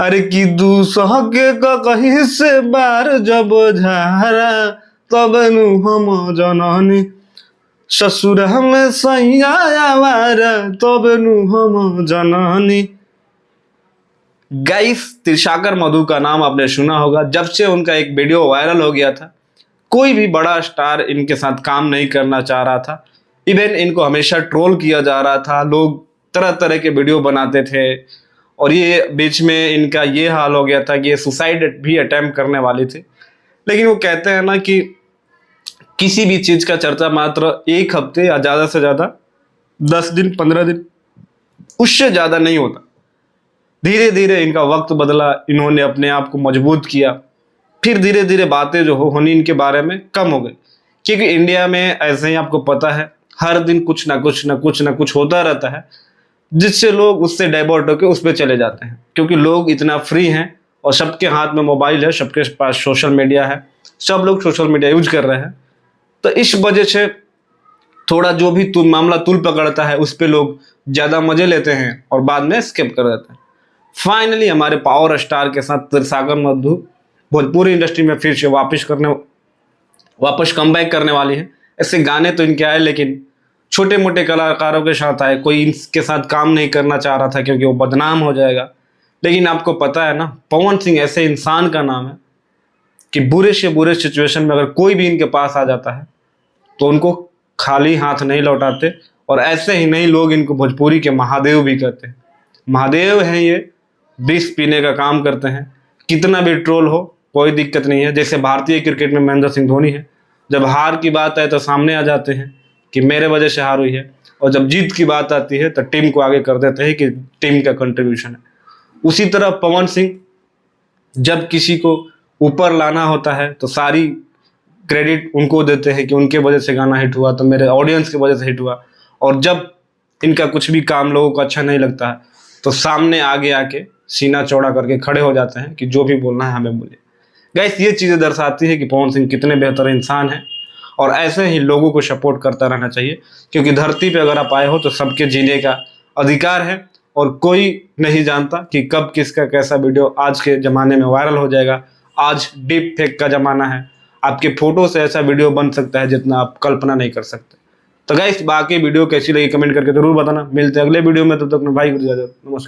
अरे कि दूसह के कहीं से बार जब झारा तब नु हम जननी ससुर में सैया आवारा तब नु हम जननी। गाइस, त्रिशाकर मधु का नाम आपने सुना होगा। जब से उनका एक वीडियो वायरल हो गया था, कोई भी बड़ा स्टार इनके साथ काम नहीं करना चाह रहा था। इवन इनको हमेशा ट्रोल किया जा रहा था, लोग तरह तरह के वीडियो बनाते थे और ये बीच में इनका ये हाल हो गया था कि ये सुसाइड भी अटेम्प्ट करने वाली थी। लेकिन वो कहते हैं ना कि किसी भी चीज़ का चर्चा मात्र एक हफ्ते या ज़्यादा से ज़्यादा 10 दिन 15 दिन, उससे ज़्यादा नहीं होता। धीरे धीरे इनका वक्त बदला, इन्होंने अपने आप को मजबूत किया, फिर धीरे धीरे बातें जो होनी इनके बारे में कम हो गई। क्योंकि इंडिया में ऐसे ही आपको पता है, हर दिन कुछ ना कुछ होता रहता है, जिससे लोग उससे डाइवर्ट होकर उस पर चले जाते हैं। क्योंकि लोग इतना फ्री हैं और सबके हाथ में मोबाइल है, सबके पास सोशल मीडिया है, सब लोग सोशल मीडिया यूज कर रहे हैं। तो इस वजह से थोड़ा जो भी मामला तुल पकड़ता है उस पर लोग ज़्यादा मजे लेते हैं और बाद में स्किप कर देते हैं। फाइनली हमारे पावर स्टार के साथ त्रिशाकर मधु भोजपुरी इंडस्ट्री में फिर से वापस कमबैक करने वाली है। ऐसे गाने तो इनके आए, लेकिन छोटे मोटे कलाकारों के साथ आए, कोई इनके साथ काम नहीं करना चाह रहा था क्योंकि वो बदनाम हो जाएगा। लेकिन आपको पता है ना, पवन सिंह ऐसे इंसान का नाम है कि बुरे से बुरे सिचुएशन में अगर कोई भी इनके पास आ जाता है तो उनको खाली हाथ नहीं लौटाते। और ऐसे ही नहीं, लोग इनको भोजपुरी के महादेव भी कहते हैं। महादेव हैं ये, विष पीने का काम करते हैं। कितना भी ट्रोल हो कोई दिक्कत नहीं है। जैसे भारतीय क्रिकेट में महेंद्र सिंह धोनी है, जब हार की बात आए तो सामने आ जाते हैं कि मेरे वजह से हार हुई है, और जब जीत की बात आती है तो टीम को आगे कर देते हैं कि टीम का कंट्रीब्यूशन है। उसी तरह पवन सिंह जब किसी को ऊपर लाना होता है तो सारी क्रेडिट उनको देते हैं कि उनके वजह से गाना हिट हुआ, तो मेरे ऑडियंस की वजह से हिट हुआ। और जब इनका कुछ भी काम लोगों को अच्छा नहीं लगता है तो सामने आगे आके सीना चौड़ा करके खड़े हो जाते हैं कि जो भी बोलना है हमें बोलिए। गाइस, ये चीज़ें दर्शाती है कि पवन सिंह कितने बेहतर इंसान हैं, और ऐसे ही लोगों को सपोर्ट करता रहना चाहिए। क्योंकि धरती पे अगर आप आए हो तो सबके जीने का अधिकार है, और कोई नहीं जानता कि कब किसका कैसा वीडियो आज के ज़माने में वायरल हो जाएगा। आज डीप फेक का ज़माना है, आपके फ़ोटो से ऐसा वीडियो बन सकता है जितना आप कल्पना नहीं कर सकते। तो गाइस, बाकी वीडियो कैसी लगी कमेंट करके जरूर बताना। मिलते हैं अगले वीडियो में, तब तक भाई नमस्कार।